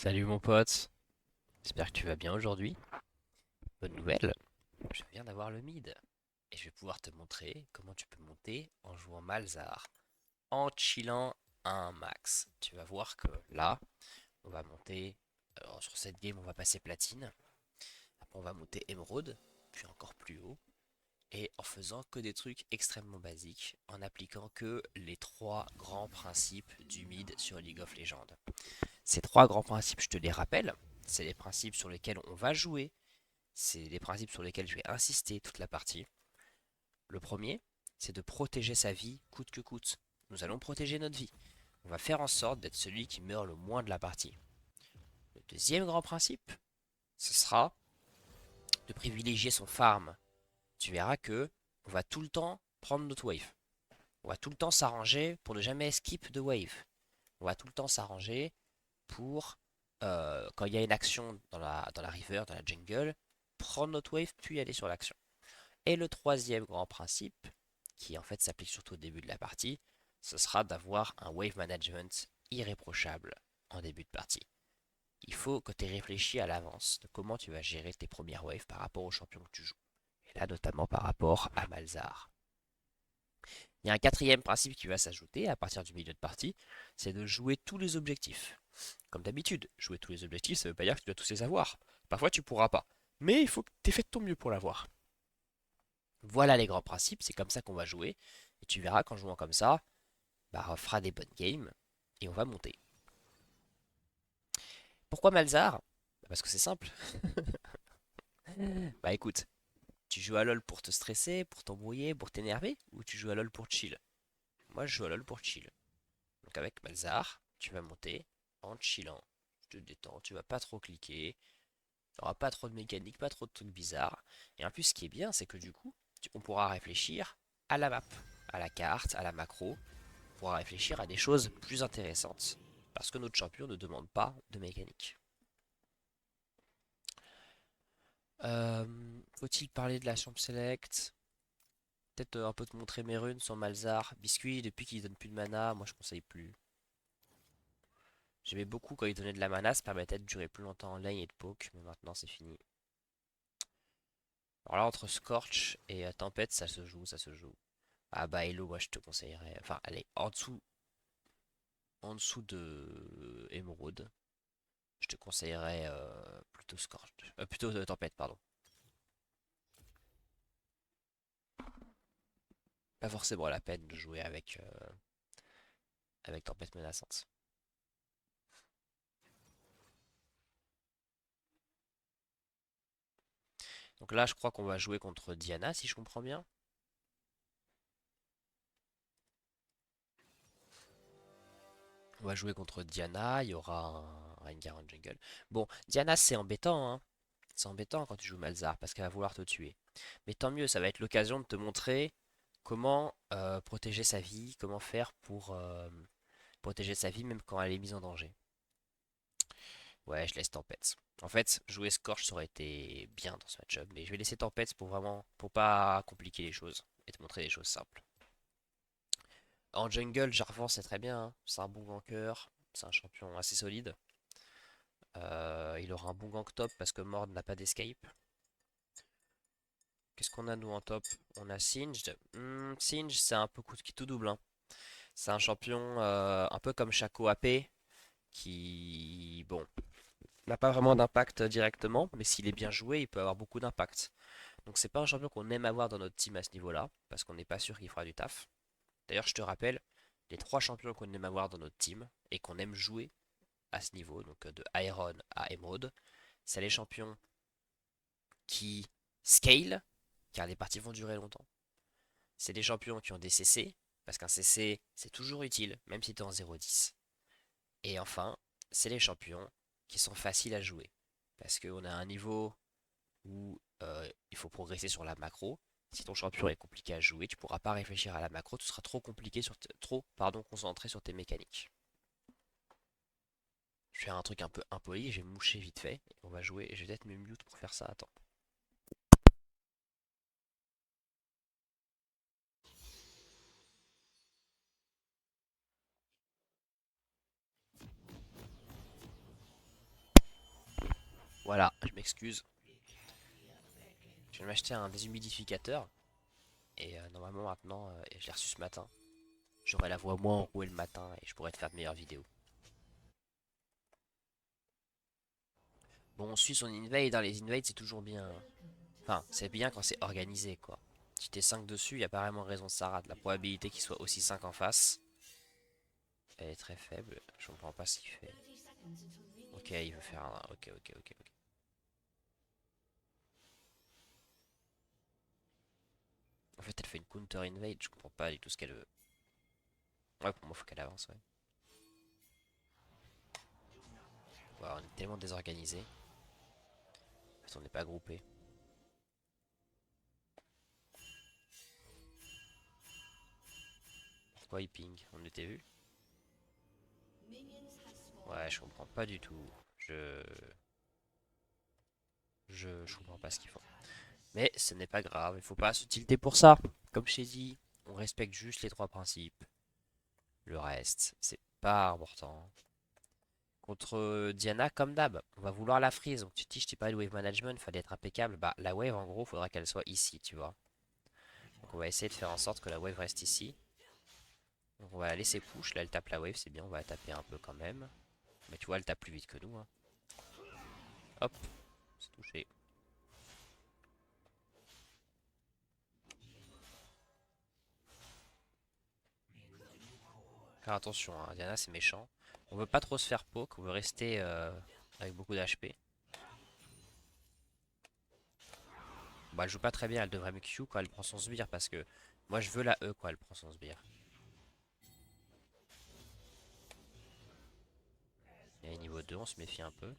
Salut mon pote, j'espère que tu vas bien aujourd'hui. Bonne nouvelle, je viens d'avoir le mid et je vais pouvoir te montrer comment tu peux monter en jouant Malzar, en chillant un max. Tu vas voir que là, on va monter, alors sur cette game on va passer platine, après on va monter émeraude, puis encore plus haut, et en faisant que des trucs extrêmement basiques, en appliquant que les trois grands principes du mid sur League of Legends. Ces trois grands principes, je te les rappelle, c'est les principes sur lesquels on va jouer. C'est les principes sur lesquels je vais insister toute la partie. Le premier, c'est de protéger sa vie coûte que coûte. Nous allons protéger notre vie. On va faire en sorte d'être celui qui meurt le moins de la partie. Le deuxième grand principe, ce sera de privilégier son farm. Tu verras que on va tout le temps prendre notre wave. On va tout le temps s'arranger pour ne jamais skip de wave. On va tout le temps s'arranger pour, quand il y a une action dans la river, dans la jungle, prendre notre wave puis aller sur l'action. Et le troisième grand principe, qui en fait s'applique surtout au début de la partie, ce sera d'avoir un wave management irréprochable en début de partie. Il faut que tu aies réfléchi à l'avance de comment tu vas gérer tes premières waves par rapport aux champions que tu joues. Et là, notamment par rapport à Malzar. Il y a un quatrième principe qui va s'ajouter à partir du milieu de partie, c'est de jouer tous les objectifs. Comme d'habitude, jouer tous les objectifs, ça ne veut pas dire que tu dois tous les avoir. Parfois, tu pourras pas. Mais il faut que tu aies fait de ton mieux pour l'avoir. Voilà les grands principes, c'est comme ça qu'on va jouer. Et tu verras qu'en jouant comme ça, bah, on fera des bonnes games et on va monter. Pourquoi Malzar? Parce que c'est simple. Bah écoute, tu joues à LoL pour te stresser, pour t'embrouiller, pour t'énerver, ou tu joues à LoL pour chill? Moi je joue à LoL pour chill. Donc avec Malzar, tu vas monter en chillant. Tu te détends, tu vas pas trop cliquer, tu n'auras pas trop de mécanique, pas trop de trucs bizarres. Et en plus ce qui est bien, c'est que du coup, on pourra réfléchir à la map, à la carte, à la macro, pourra réfléchir à des choses plus intéressantes. Parce que notre champion ne demande pas de mécanique. Faut-il parler de la champ select? Peut-être un peu te montrer mes runes sans Malzar. Biscuit, depuis qu'il donne plus de mana, moi je conseille plus. J'aimais beaucoup quand il donnait de la mana, ça permettait de durer plus longtemps en lane et de poke, mais maintenant c'est fini. Alors là, entre Scorch et Tempête, ça se joue, ça se joue. Ah bah Hello, moi je te conseillerais. Enfin, allez, en dessous de Emerald, je te conseillerais plutôt Scorch. Plutôt Tempête, pardon. Pas forcément la peine de jouer avec Tempête menaçante. Donc là, je crois qu'on va jouer contre Diana, si je comprends bien. On va jouer contre Diana, il y aura un Rengar en jungle. Bon, Diana, c'est embêtant, hein. C'est embêtant quand tu joues Malzahar, parce qu'elle va vouloir te tuer. Mais tant mieux, ça va être l'occasion de te montrer comment protéger sa vie, comment faire pour protéger sa vie même quand elle est mise en danger. Ouais, je laisse Tempête. En fait, jouer Scorch ça aurait été bien dans ce match-up, mais je vais laisser Tempête pour vraiment, pour pas compliquer les choses et te montrer des choses simples. En jungle, Jarvan c'est très bien, hein. C'est un bon ganker, c'est un champion assez solide. Il aura un bon gank top parce que Mord n'a pas d'escape. Qu'est-ce qu'on a nous en top? On a Singed. Singed c'est un peu coup qui tout double, hein. C'est un champion un peu comme Shaco AP qui, bon, n'a pas vraiment d'impact directement, mais s'il est bien joué, il peut avoir beaucoup d'impact. Donc c'est pas un champion qu'on aime avoir dans notre team à ce niveau-là, parce qu'on n'est pas sûr qu'il fera du taf. D'ailleurs, je te rappelle, les trois champions qu'on aime avoir dans notre team et qu'on aime jouer à ce niveau, donc de Iron à Emerald, c'est les champions qui scale, car les parties vont durer longtemps. C'est des champions qui ont des CC, parce qu'un CC c'est toujours utile, même si tu es en 0-10. Et enfin, c'est les champions qui sont faciles à jouer, parce qu'on a un niveau où il faut progresser sur la macro. Si ton champion est compliqué à jouer, tu ne pourras pas réfléchir à la macro, tu seras trop compliqué trop concentré sur tes mécaniques. Je vais faire un truc un peu impoli, je vais me moucher vite fait, et on va jouer, et je vais peut-être me mute pour faire ça, attends. Voilà, je m'excuse. Je viens de m'acheter un déshumidificateur. Et normalement maintenant, je l'ai reçu ce matin. J'aurai la voix moins enrouée le matin et je pourrai te faire de meilleures vidéos. Bon, on suit son invade, hein. Les invades c'est toujours bien. Enfin, c'est bien quand c'est organisé quoi. Si t'es 5 dessus, il n'y a pas vraiment raison de ça rate. La probabilité qu'il soit aussi 5 en face, elle est très faible. Je comprends pas ce qu'il fait. Ok, il veut faire un. Ok, ok, ok, ok. En fait, elle fait une counter invade, je comprends pas du tout ce qu'elle veut. Ouais, pour moi, faut qu'elle avance, ouais. Ouais, on est tellement désorganisé. En fait, on n'est pas groupé. Pourquoi il ping? On était vu? Ouais, je comprends pas du tout. Je. Je comprends pas ce qu'ils font. Mais ce n'est pas grave, il faut pas se tilter pour ça. Comme je t'ai dit, on respecte juste les trois principes. Le reste, c'est pas important. Contre Diana, comme d'hab, on va vouloir la freeze. Donc tu te dis, je t'ai pas de wave management, fallait être impeccable. Bah, la wave, en gros, faudra qu'elle soit ici, tu vois. Donc on va essayer de faire en sorte que la wave reste ici. Donc on va la laisser push. Là, elle tape la wave, c'est bien, on va la taper un peu quand même. Mais tu vois, elle tape plus vite que nous, hein. Hop, c'est touché. Faire attention, hein, Diana, c'est méchant. On veut pas trop se faire poke, on veut rester avec beaucoup d'HP. Bah, elle joue pas très bien, elle devrait me Q quand elle prend son sbire parce que moi je veux la E quand elle prend son sbire. Et niveau 2, on se méfie un peu.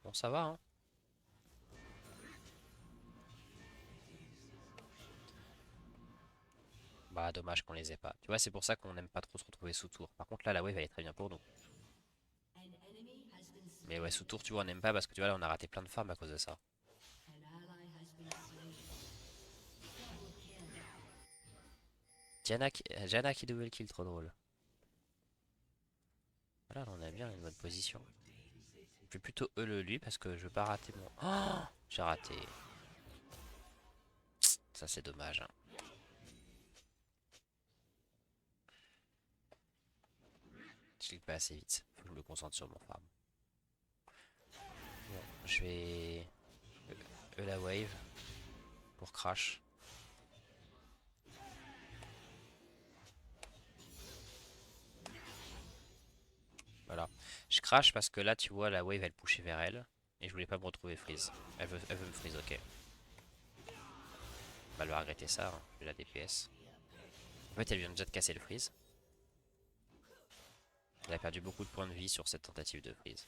Bon, ça va, hein. Bah, dommage qu'on les ait pas. Tu vois, c'est pour ça qu'on n'aime pas trop se retrouver sous tour. Par contre, là, la wave, elle est très bien pour nous. Mais ouais, sous tour, tu vois, on n'aime pas parce que tu vois, là, on a raté plein de farms à cause de ça. Diana qui double kill, trop drôle. Voilà, là, on a bien une bonne position. Je vais plutôt E le lui parce que je veux pas rater mon. Oh, j'ai raté. Ça, c'est dommage, hein. Je clique pas assez vite. Faut que je me concentre sur mon farm. Bon, je vais E la wave pour crash. Voilà. Je crash parce que là, tu vois, la wave, elle pushait vers elle. Et je voulais pas me retrouver freeze. Elle veut me freeze, ok. Bah, elle va regretter ça, hein. Je vais la DPS. En fait, elle vient déjà de casser le freeze. Elle a perdu beaucoup de points de vie sur cette tentative de freeze.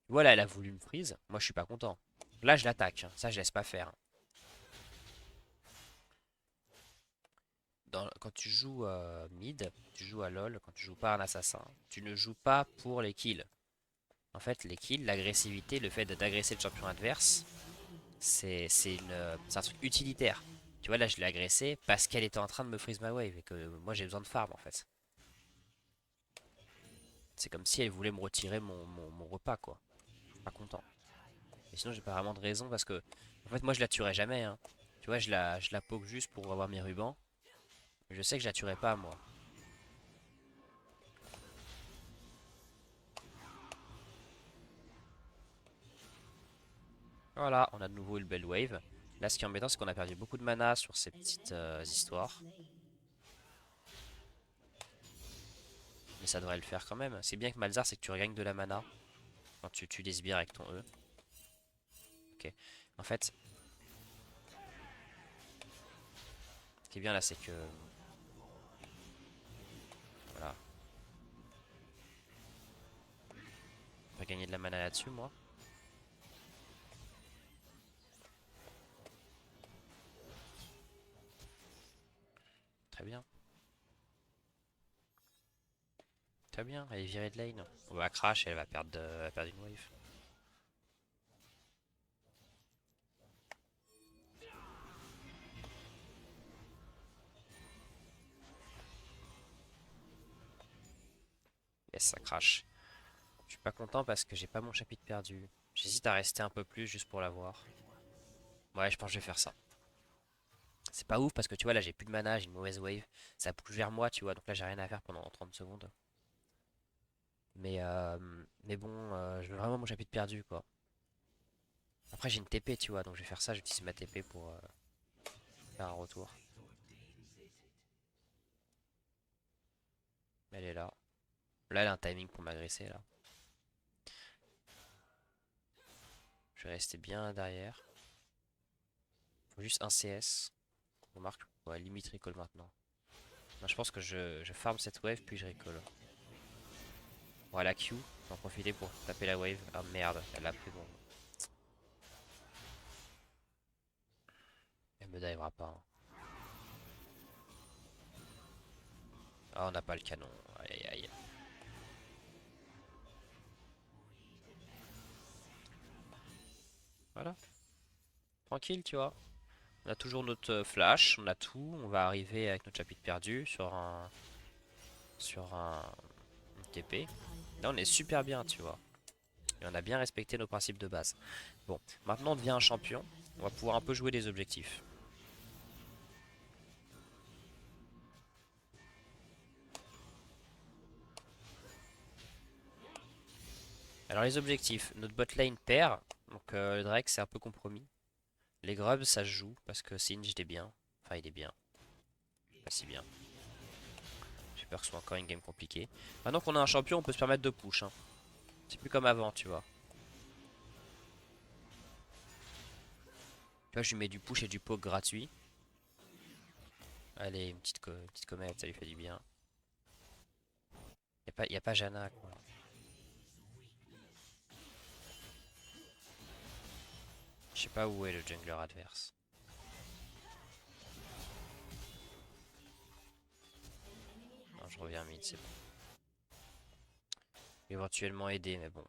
Voilà, elle a voulu me freeze. Moi, je suis pas content. Là, je l'attaque, hein. Ça, je laisse pas faire. Quand tu joues mid, tu joues à LoL, quand tu joues pas un assassin, tu ne joues pas pour les kills. En fait, les kills, l'agressivité, le fait d'agresser le champion adverse, c'est un truc utilitaire. Tu vois, là, je l'ai agressé parce qu'elle était en train de me freeze ma wave et que moi, j'ai besoin de farm en fait. C'est comme si elle voulait me retirer mon repas, quoi. Je suis pas content. Et sinon, j'ai pas vraiment de raison parce que, en fait, moi, je la tuerai jamais, hein. Tu vois, je la poke juste pour avoir mes rubans. Mais je sais que je la tuerai pas, moi. Voilà, on a de nouveau une belle wave. Là, ce qui est embêtant, c'est qu'on a perdu beaucoup de mana sur ces petites histoires. Mais ça devrait le faire quand même. C'est bien que Malzar, c'est que tu regagnes de la mana quand tu tues des sbires avec ton E. Ok. En fait, ce qui est bien là, c'est que. Voilà. On va gagner de la mana là-dessus, moi. Très bien. Très bien. Elle est virée de lane. On va crash et elle va perdre une wave. Yes, ça crache. Je suis pas content parce que j'ai pas mon chapitre perdu. J'hésite à rester un peu plus juste pour l'avoir. Ouais, je pense que je vais faire ça. C'est pas ouf parce que tu vois, là j'ai plus de mana, j'ai une mauvaise wave. Ça bouge vers moi, tu vois, donc là j'ai rien à faire pendant 30 secondes. Mais bon, je veux vraiment mon chapitre perdu, quoi. Après j'ai une TP, tu vois, donc je vais faire ça, j'utilise ma TP pour faire un retour. Elle est là. Là, elle a un timing pour m'agresser, là. Je vais rester bien derrière. Faut juste un CS. On marque, ouais, limite recall maintenant. Non, je pense que je farm cette wave, puis je recall. Bon, la Q, j'en profiter pour taper la wave. Ah merde, elle a pris bon. Elle me divera pas, hein. Ah, on n'a pas le canon. Aïe aïe aïe. Voilà, tranquille, tu vois. On a toujours notre flash, on a tout. On va arriver avec notre chapitre perdu sur un une TP. Là, on est super bien, tu vois. Et on a bien respecté nos principes de base. Bon, maintenant on devient un champion. On va pouvoir un peu jouer des objectifs. Alors les objectifs, notre bot lane perd. Donc le Drake c'est un peu compromis. Les grubs ça se joue parce que Singed il est bien. Enfin il est bien, pas si bien. J'ai peur que ce soit encore une game compliquée. Maintenant qu'on a un champion on peut se permettre de push, hein. C'est plus comme avant, tu vois. Tu vois, je lui mets du push et du poke gratuit. Allez, une petite comète, ça lui fait du bien. Y a pas Janna, quoi. Je sais pas où est le jungler adverse. Non, je reviens mid, c'est bon. Éventuellement aider, mais bon.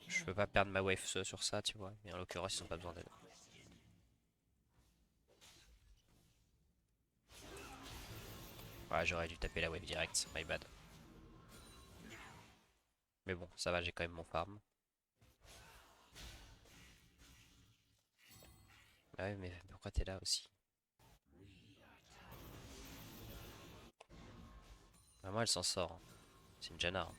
Je peux pas perdre ma wave sur ça, tu vois. Mais en l'occurrence, ils ont pas besoin d'aide. Ouais, j'aurais dû taper la wave direct, my bad. Mais bon, ça va, j'ai quand même mon farm. Ah ouais, mais pourquoi t'es là aussi? Vraiment, elle s'en sort, hein. C'est une Janna, hein.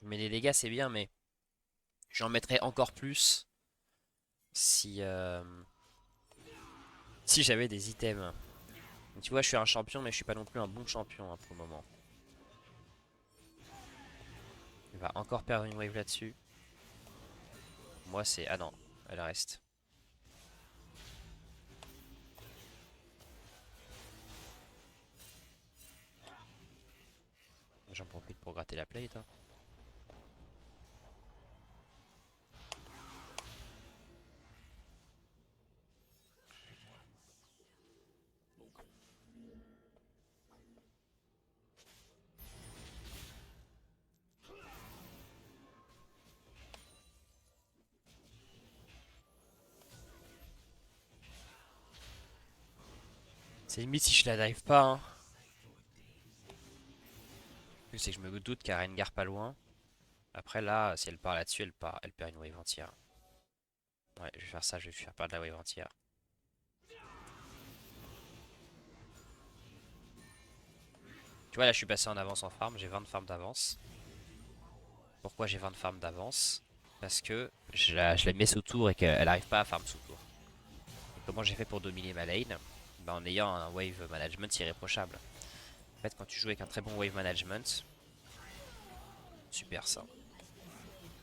Je mets des dégâts, c'est bien, mais j'en mettrais encore plus si, si j'avais des items. Donc, tu vois, je suis un champion, mais je suis pas non plus un bon champion, hein, pour le moment. Il va encore perdre une wave là-dessus. Moi, c'est... Ah non, elle reste. J'en profite pour gratter la plate, hein. C'est limite si je la dive pas, hein. C'est que je me doute qu'il y a Rengar pas loin. Après là, si elle part là-dessus, elle perd une wave entière. Ouais, je vais faire ça, je vais faire perdre la wave entière. Tu vois, là, je suis passé en avance en farm, j'ai 20 de farm d'avance. Pourquoi j'ai 20 de farm d'avance? Parce que je la mets sous tour et qu'elle n'arrive pas à farm sous tour. Et comment j'ai fait pour dominer ma lane? Bah, en ayant un wave management irréprochable. En fait, quand tu joues avec un très bon wave management, super ça.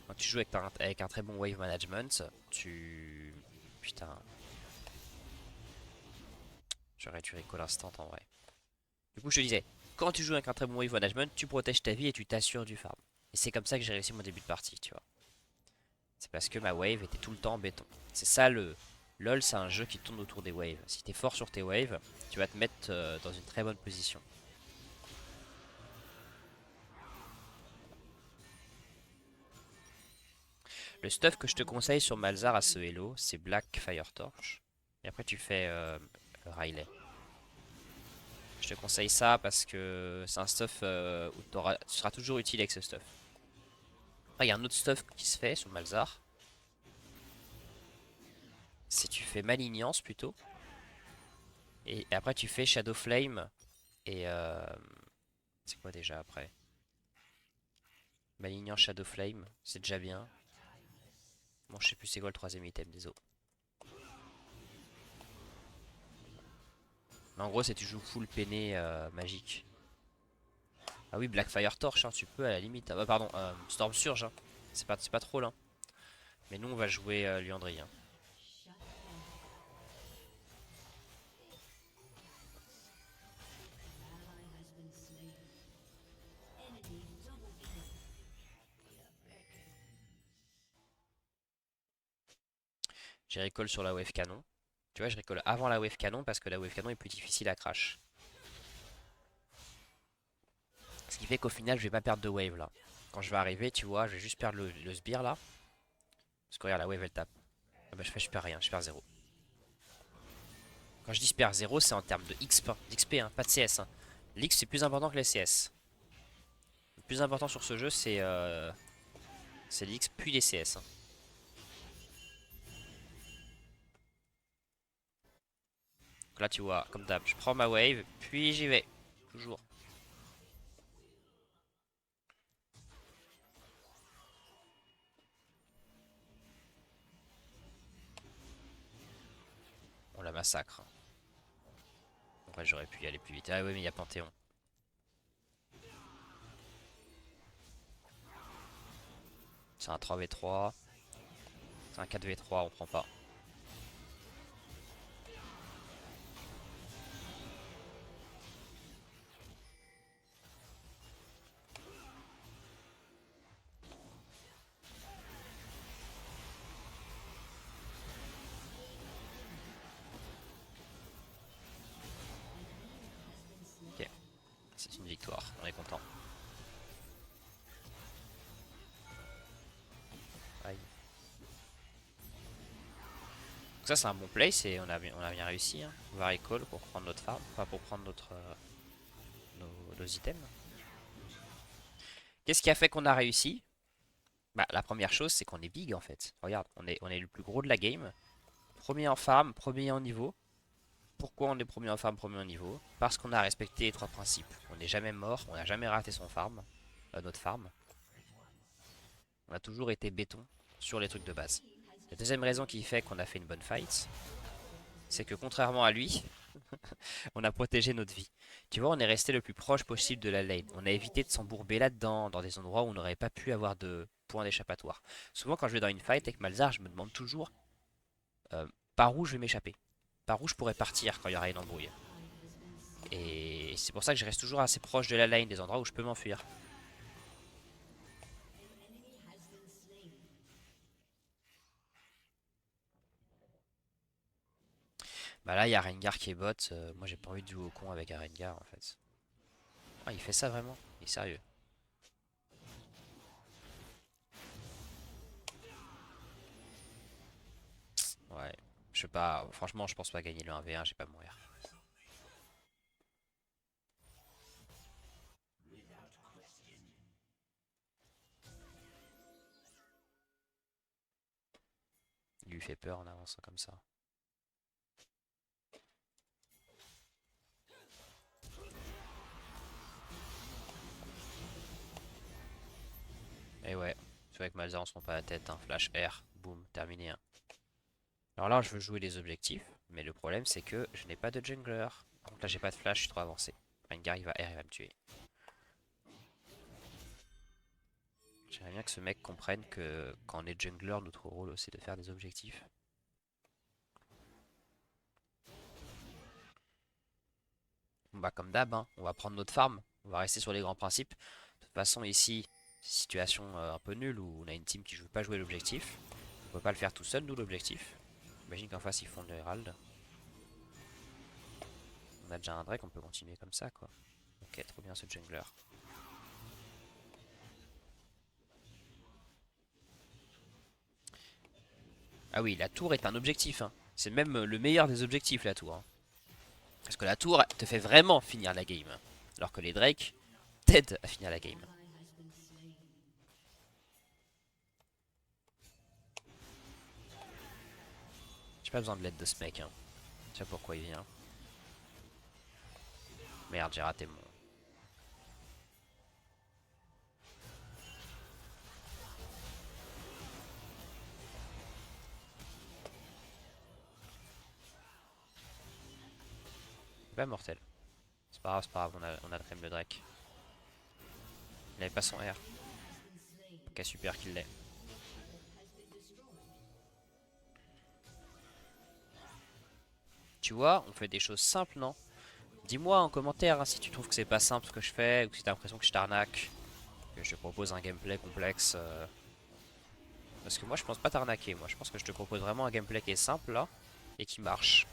Quand tu joues avec un très bon wave management, tu... Putain, j'aurais tué recall instant en vrai. Du coup, je te disais, quand tu joues avec un très bon wave management, tu protèges ta vie et tu t'assures du farm. Et c'est comme ça que j'ai réussi mon début de partie, tu vois. C'est parce que ma wave était tout le temps en béton. C'est ça le... LoL, c'est un jeu qui tourne autour des waves. Si t'es fort sur tes waves, tu vas te mettre dans une très bonne position. Le stuff que je te conseille sur Malzar à ce Hello, c'est Black Fire Torch. Et après tu fais Riley. Je te conseille ça parce que c'est un stuff où tu seras toujours utile avec ce stuff. Après il y a un autre stuff qui se fait sur Malzar. C'est tu fais Malignance plutôt. Et après tu fais Shadow Flame. Et c'est quoi déjà après? Malignance Shadow Flame, c'est déjà bien. Bon je sais plus c'est quoi le troisième item, désolé. Mais en gros c'est tu joues full peiné magique. Ah oui, Blackfire Torch, hein, tu peux à la limite. Ah bah pardon, Storm Surge, hein. C'est pas trop là. Mais nous on va jouer Liandry, hein. J'ai recall sur la wave canon. Tu vois, je recall avant la wave canon parce que la wave canon est plus difficile à crash. Ce qui fait qu'au final, je vais pas perdre de wave là. Quand je vais arriver, tu vois, je vais juste perdre le sbire là. Parce que regarde, la wave elle tape. Ah bah je perds rien, je perds 0. Quand je dis je perds 0, c'est en termes de d'XP, hein, pas de CS. Hein. L'X c'est plus important que les CS. Le plus important sur ce jeu, c'est l'X puis les CS. Hein. Donc là, tu vois, comme d'hab, je prends ma wave, puis j'y vais. Toujours. On la massacre. En vrai, j'aurais pu y aller plus vite. Ah oui, mais il y a Panthéon. C'est un 3v3. C'est un 4v3, on prend pas. Ok, c'est une victoire, on est content. Aïe. Donc ça c'est un bon play, on a bien réussi. Hein. On va recall pour prendre notre farm, enfin pour prendre nos items. Qu'est-ce qui a fait qu'on a réussi? Bah la première chose c'est qu'on est big en fait. Regarde, on est le plus gros de la game. Premier en farm, premier en niveau. Pourquoi on est premier en farm, premier en niveau? Parce qu'on a respecté les trois principes. On n'est jamais mort, on n'a jamais raté son farm, notre farm. On a toujours été béton sur les trucs de base. La deuxième raison qui fait qu'on a fait une bonne fight, c'est que contrairement à lui, on a protégé notre vie. Tu vois, on est resté le plus proche possible de la lane. On a évité de s'embourber là-dedans, dans des endroits où on n'aurait pas pu avoir de points d'échappatoire. Souvent, quand je vais dans une fight avec Malzar, je me demande toujours euh, par où je vais m'échapper. Par où je pourrais partir quand il y aura une embrouille. Et c'est pour ça que je reste toujours assez proche de la lane, des endroits où je peux m'enfuir. Bah là, il y a Rengar qui est bot. Moi, j'ai pas envie de jouer au con avec un Rengar en fait. Ah, il fait ça vraiment? Il est sérieux? Ouais. Je sais pas. Franchement, je pense pas gagner le 1v1, j'ai pas mourir. Il lui fait peur en avançant comme ça. Et ouais. Tu vois que Malzahn on se prend pas la tête. Hein. Flash R. Boum. Terminé. Hein. Alors là, je veux jouer les objectifs. Mais le problème, c'est que je n'ai pas de jungler. Donc là, j'ai pas de flash, je suis trop avancé. Rengar, il va R, il va me tuer. J'aimerais bien que ce mec comprenne que quand on est jungler, notre rôle c'est de faire des objectifs. Bah comme d'hab, hein, on va prendre notre farm, on va rester sur les grands principes. De toute façon ici, situation un peu nulle où on a une team qui ne veut pas jouer l'objectif. On peut pas le faire tout seul, nous l'objectif. Imagine qu'en face ils font le Herald. On a déjà un Drake, on peut continuer comme ça quoi. Ok, trop bien ce jungler. Ah oui, la tour est un objectif, hein. C'est même le meilleur des objectifs, la tour, hein. Parce que la tour te fait vraiment finir la game. Alors que les Drake t'aident à finir la game. J'ai pas besoin de l'aide de ce mec, hein. Je sais pas pourquoi il vient. Merde, j'ai raté mon... Pas mortel. C'est pas grave, on a quand même le Drake. Il avait pas son R. Ok, super qu'il l'ait. Tu vois, on fait des choses simples, non? Dis-moi en commentaire hein, si tu trouves que c'est pas simple ce que je fais, ou si t'as l'impression que je t'arnaque, que je te propose un gameplay complexe. Parce que moi je pense pas t'arnaquer, moi je pense que je te propose vraiment un gameplay qui est simple là, et qui marche.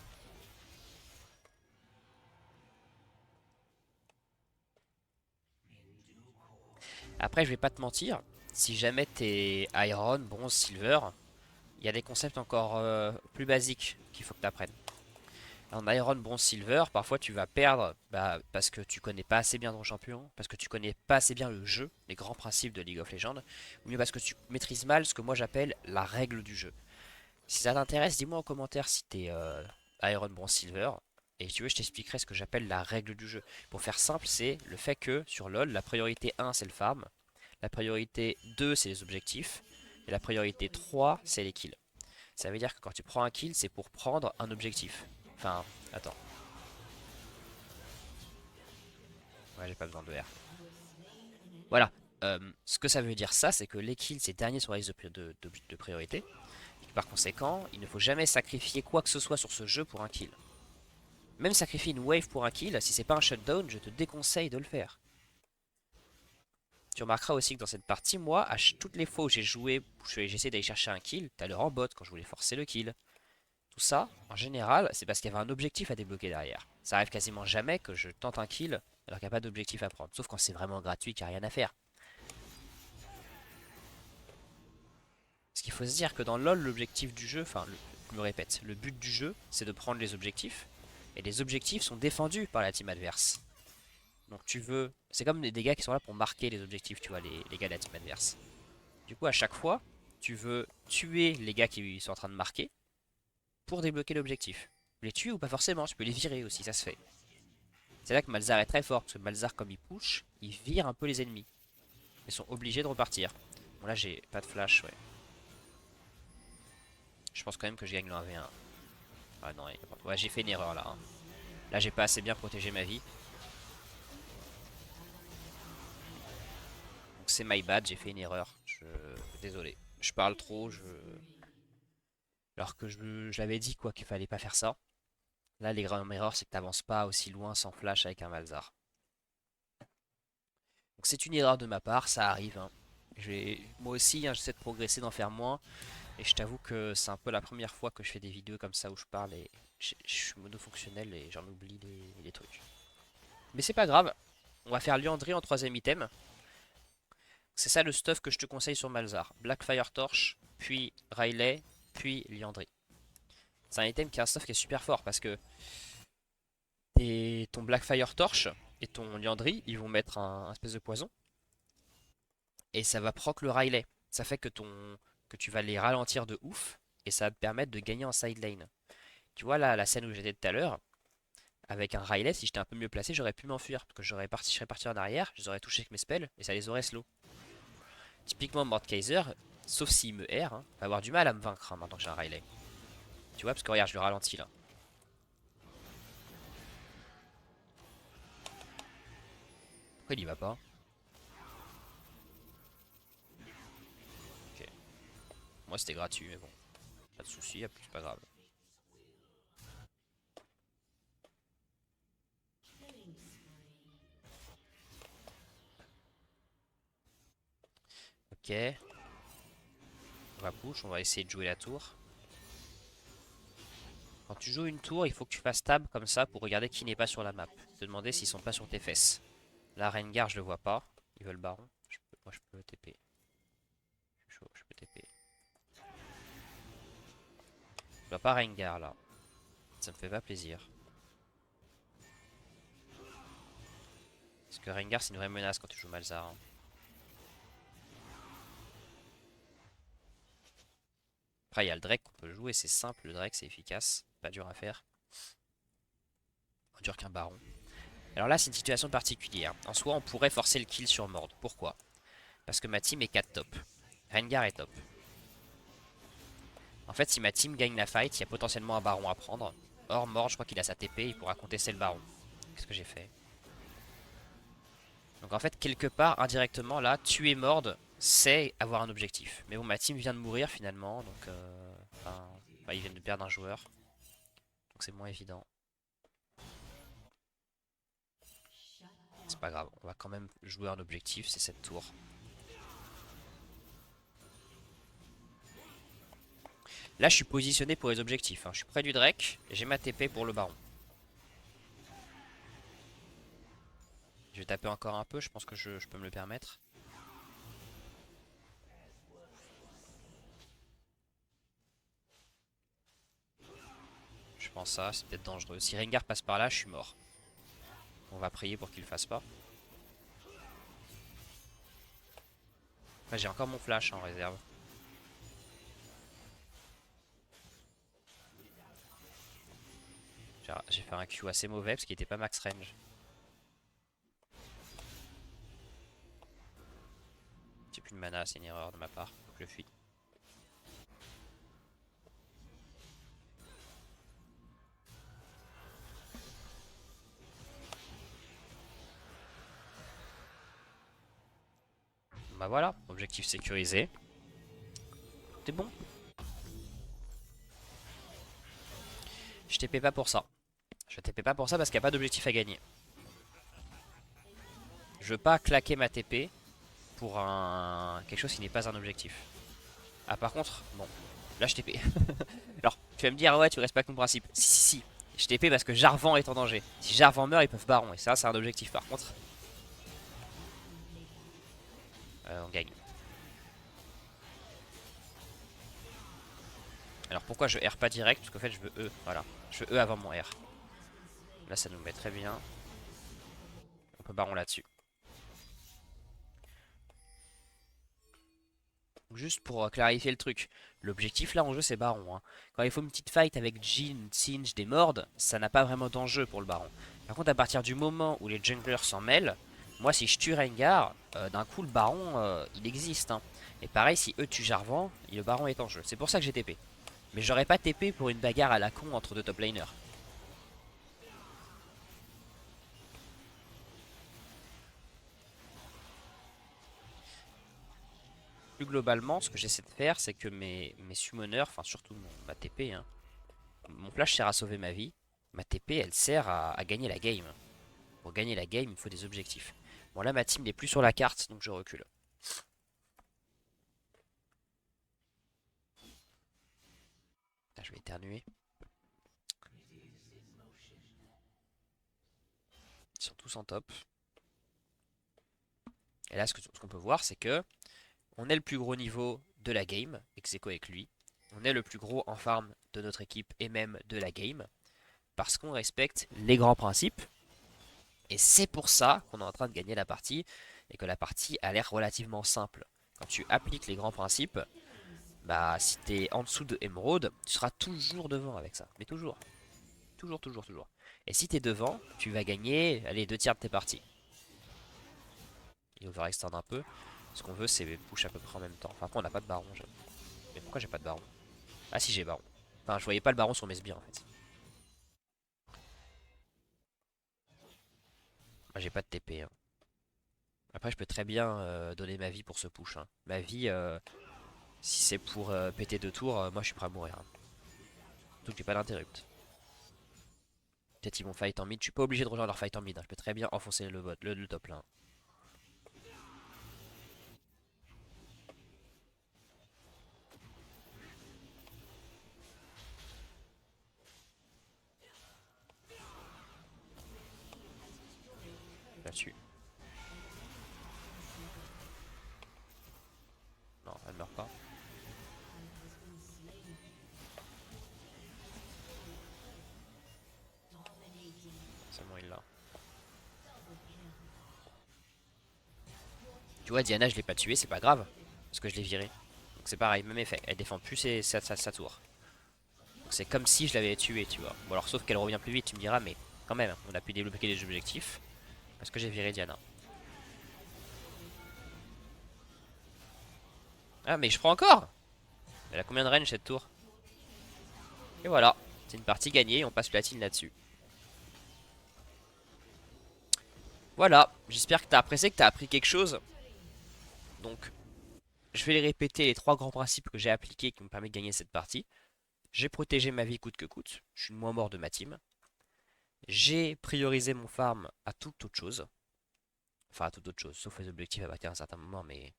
Après je vais pas te mentir, si jamais t'es Iron, Bronze, Silver, il y a des concepts encore plus basiques qu'il faut que tu apprennes. En Iron, Bronze, Silver, parfois tu vas perdre parce que tu connais pas assez bien ton champion, parce que tu connais pas assez bien le jeu, les grands principes de League of Legends, ou mieux parce que tu maîtrises mal ce que moi j'appelle la règle du jeu. Si ça t'intéresse, dis-moi en commentaire si t'es Iron, Bronze, Silver, et si tu veux je t'expliquerai ce que j'appelle la règle du jeu. Pour faire simple, c'est le fait que sur LoL, la priorité 1 c'est le farm, la priorité 2 c'est les objectifs, et la priorité 3 c'est les kills. Ça veut dire que quand tu prends un kill, c'est pour prendre un objectif. Enfin, attends. Ouais, j'ai pas besoin de R. Voilà. Ce que ça veut dire ça, c'est que les kills, c'est dernier sur la liste de priorité. Et par conséquent, il ne faut jamais sacrifier quoi que ce soit sur ce jeu pour un kill. Même sacrifier une wave pour un kill, si c'est pas un shutdown, je te déconseille de le faire. Tu remarqueras aussi que dans cette partie, moi, toutes les fois où j'ai joué, où j'essaie d'aller chercher un kill, t'as l'heure en bot quand je voulais forcer le kill. Tout ça, en général, c'est parce qu'il y avait un objectif à débloquer derrière. Ça arrive quasiment jamais que je tente un kill alors qu'il n'y a pas d'objectif à prendre. Sauf quand c'est vraiment gratuit, qu'il n'y a rien à faire. Parce qu'il faut se dire que dans LoL, l'objectif du jeu, enfin, je me répète, le but du jeu, c'est de prendre les objectifs. Et les objectifs sont défendus par la team adverse. Donc tu veux... C'est comme des gars qui sont là pour marquer les objectifs, tu vois, les gars de la team adverse. Du coup, à chaque fois, tu veux tuer les gars qui sont en train de marquer pour débloquer l'objectif. Les tuer ou pas forcément, tu peux les virer aussi, ça se fait. C'est là que Malzar est très fort, parce que Malzar, comme il push, il vire un peu les ennemis. Ils sont obligés de repartir. Bon, là, j'ai pas de flash, ouais. Je pense quand même que je gagne le 1v1. Ah non, ouais, j'ai fait une erreur là, hein. Là, j'ai pas assez bien protégé ma vie. Donc c'est my bad, j'ai fait une erreur. Désolé. Je parle trop, alors que je l'avais dit quoi qu'il fallait pas faire ça. Là, les grandes erreurs, c'est que t'avances pas aussi loin sans flash avec un Malzar. Donc c'est une erreur de ma part, ça arrive, hein. Moi aussi, hein, j'essaie de progresser, d'en faire moins. Et je t'avoue que c'est un peu la première fois que je fais des vidéos comme ça où je parle et je suis monofonctionnel et j'en oublie les trucs. Mais c'est pas grave, on va faire Liandry en troisième item. C'est ça le stuff que je te conseille sur Malzar. Blackfire Torch, puis Riley, puis Liandry. C'est un item qui est un stuff qui est super fort parce que ton Blackfire Torch et ton Liandry, ils vont mettre un espèce de poison. Et ça va proc le Riley. Ça fait que tu vas les ralentir de ouf et ça va te permettre de gagner en side lane. Tu vois là, la scène où j'étais tout à l'heure, avec un Riley, si j'étais un peu mieux placé, j'aurais pu m'enfuir. Parce que je serais parti en arrière, je les aurais touché avec mes spells et ça les aurait slow. Typiquement, Mordekaiser, sauf s'il me R, hein, va avoir du mal à me vaincre hein, maintenant que j'ai un Riley. Tu vois, parce que regarde, je le ralentis là. Pourquoi il y va pas? Ok. Moi c'était gratuit, mais bon. Pas de soucis, c'est pas grave. Ok. On va push, on va essayer de jouer la tour. Quand tu joues une tour, il faut que tu fasses tab comme ça pour regarder qui n'est pas sur la map. Te demander s'ils sont pas sur tes fesses. Là, Rengar, je le vois pas. Ils veulent baron. Moi, je peux TP. Je suis chaud, je peux TP. vois pas Rengar là. Ça me fait pas plaisir. Parce que Rengar c'est une vraie menace quand tu joues Malzahar, hein. Après il y a le Drake qu'on peut jouer, c'est simple, le Drake c'est efficace, pas dur à faire. Moins dur qu'un baron. Alors là c'est une situation particulière. En soi on pourrait forcer le kill sur Mord. Pourquoi? Parce que ma team est 4 top. Rengar est top. En fait si ma team gagne la fight, il y a potentiellement un baron à prendre. Or Mord je crois qu'il a sa TP, il pourra contester le baron. Qu'est-ce que j'ai fait? Donc en fait, quelque part, indirectement, là, tuer Mord, c'est avoir un objectif. Mais bon, ma team vient de mourir finalement, donc ils viennent de perdre un joueur. Donc c'est moins évident. C'est pas grave, on va quand même jouer un objectif, c'est cette tour. Là, je suis positionné pour les objectifs, hein. Je suis près du Drake, et j'ai ma TP pour le baron. Je vais taper encore un peu, je pense que je peux me le permettre. Je pense ça, c'est peut-être dangereux. Si Rengar passe par là, je suis mort. On va prier pour qu'il le fasse pas. Après, j'ai encore mon flash en réserve. J'ai fait un Q assez mauvais parce qu'il était pas max range. J'ai plus de mana, c'est une erreur de ma part. Donc je fuis. Bah voilà, objectif sécurisé. C'est bon. Je TP pas pour ça. Je TP pas pour ça parce qu'il n'y a pas d'objectif à gagner. Je veux pas claquer ma TP pour quelque chose qui n'est pas un objectif. Ah par contre, bon, là je TP. Alors, tu vas me dire, ouais, tu respectes mon principe. Si, si, si. Je TP parce que Jarvan est en danger. Si Jarvan meurt, ils peuvent baron. Et ça, c'est un objectif par contre. On gagne. Alors pourquoi je R pas direct? Parce qu'en fait, je veux E. Voilà. Je veux E avant mon R. Là, ça nous met très bien. On peut baron là-dessus. Juste pour clarifier le truc, l'objectif là en jeu c'est baron, hein. Quand il faut une petite fight avec Jhin, Singe, des Mords, ça n'a pas vraiment d'enjeu pour le baron. Par contre à partir du moment où les junglers s'en mêlent, moi si je tue Rengar, d'un coup le baron il existe, hein. Et pareil si eux tuent Jarvan, le baron est en jeu. C'est pour ça que j'ai TP. Mais j'aurais pas TP pour une bagarre à la con entre deux top laners. Plus globalement, ce que j'essaie de faire, c'est que mes summoners, enfin surtout ma TP, hein, mon flash sert à sauver ma vie. Ma TP, elle sert à gagner la game. Pour gagner la game, il faut des objectifs. Bon, là, ma team n'est plus sur la carte, donc je recule. Là, je vais éternuer. Ils sont tous en top. Et là, ce qu'on peut voir, c'est que on est le plus gros niveau de la game, ex aequo avec lui. On est le plus gros en farm de notre équipe et même de la game. Parce qu'on respecte les grands principes. Et c'est pour ça qu'on est en train de gagner la partie. Et que la partie a l'air relativement simple. Quand tu appliques les grands principes, bah si t'es en dessous de Emerald, tu seras toujours devant avec ça. Mais toujours. Toujours, toujours, toujours. Et si t'es devant, tu vas gagner, allez, 2 tiers de tes parties. Il overextend un peu. Ce qu'on veut, c'est push à peu près en même temps. Enfin, après, on n'a pas de baron. Mais pourquoi j'ai pas de baron? Ah, si, j'ai baron. Enfin, je voyais pas le baron sur mes sbires en fait. Moi, j'ai pas de TP, hein. Après, je peux très bien donner ma vie pour ce push, hein. Ma vie, si c'est pour péter 2 tours, moi je suis prêt à mourir, hein. Donc, j'ai pas d'interrupt. Peut-être ils vont fight en mid. Je suis pas obligé de rejoindre leur fight en mid, hein. Je peux très bien enfoncer le bot, le top lane. Là-dessus. Non, elle meurt pas. Tu vois, Diana, je l'ai pas tuée, c'est pas grave. Parce que je l'ai virée. Donc c'est pareil, même effet. Elle défend plus sa tour. Donc c'est comme si je l'avais tuée, tu vois. Bon alors sauf qu'elle revient plus vite, tu me diras, mais quand même, on a pu débloquer des objectifs. Parce que j'ai viré Diana. Ah mais je prends encore. Elle a combien de range cette tour? Et voilà, c'est une partie gagnée, on passe platine là-dessus. Voilà, j'espère que t'as apprécié, que t'as appris quelque chose. Donc, je vais les répéter, les trois grands principes que j'ai appliqués qui me permettent de gagner cette partie. J'ai protégé ma vie coûte que coûte, je suis le moins mort de ma team. J'ai priorisé mon farm à toute autre chose. Enfin, à toute autre chose, sauf les objectifs à partir d'un certain moment, mais...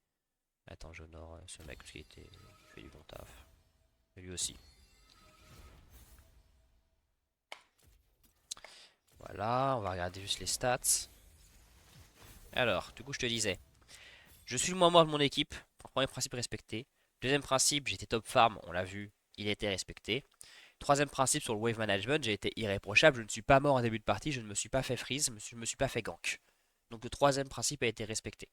Attends, j'honore ce mec parce qu'il fait du bon taf. Et lui aussi. Voilà, on va regarder juste les stats. Alors, du coup, je te disais, je suis le moins mort de mon équipe. Premier principe respecté. Deuxième principe, j'étais top farm, on l'a vu, il était respecté. Troisième principe sur le wave management, j'ai été irréprochable, je ne suis pas mort en début de partie, je ne me suis pas fait freeze, je ne me suis pas fait gank. Donc le troisième principe a été respecté.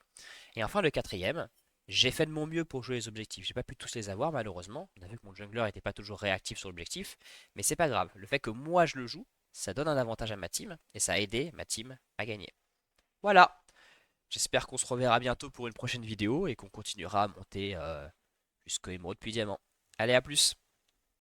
Et enfin le quatrième, j'ai fait de mon mieux pour jouer les objectifs. J'ai pas pu tous les avoir malheureusement. On a vu que mon jungler n'était pas toujours réactif sur l'objectif, mais c'est pas grave. Le fait que moi je le joue, ça donne un avantage à ma team et ça a aidé ma team à gagner. Voilà. J'espère qu'on se reverra bientôt pour une prochaine vidéo et qu'on continuera à monter jusqu'au émeraude puis diamant. Allez, à plus.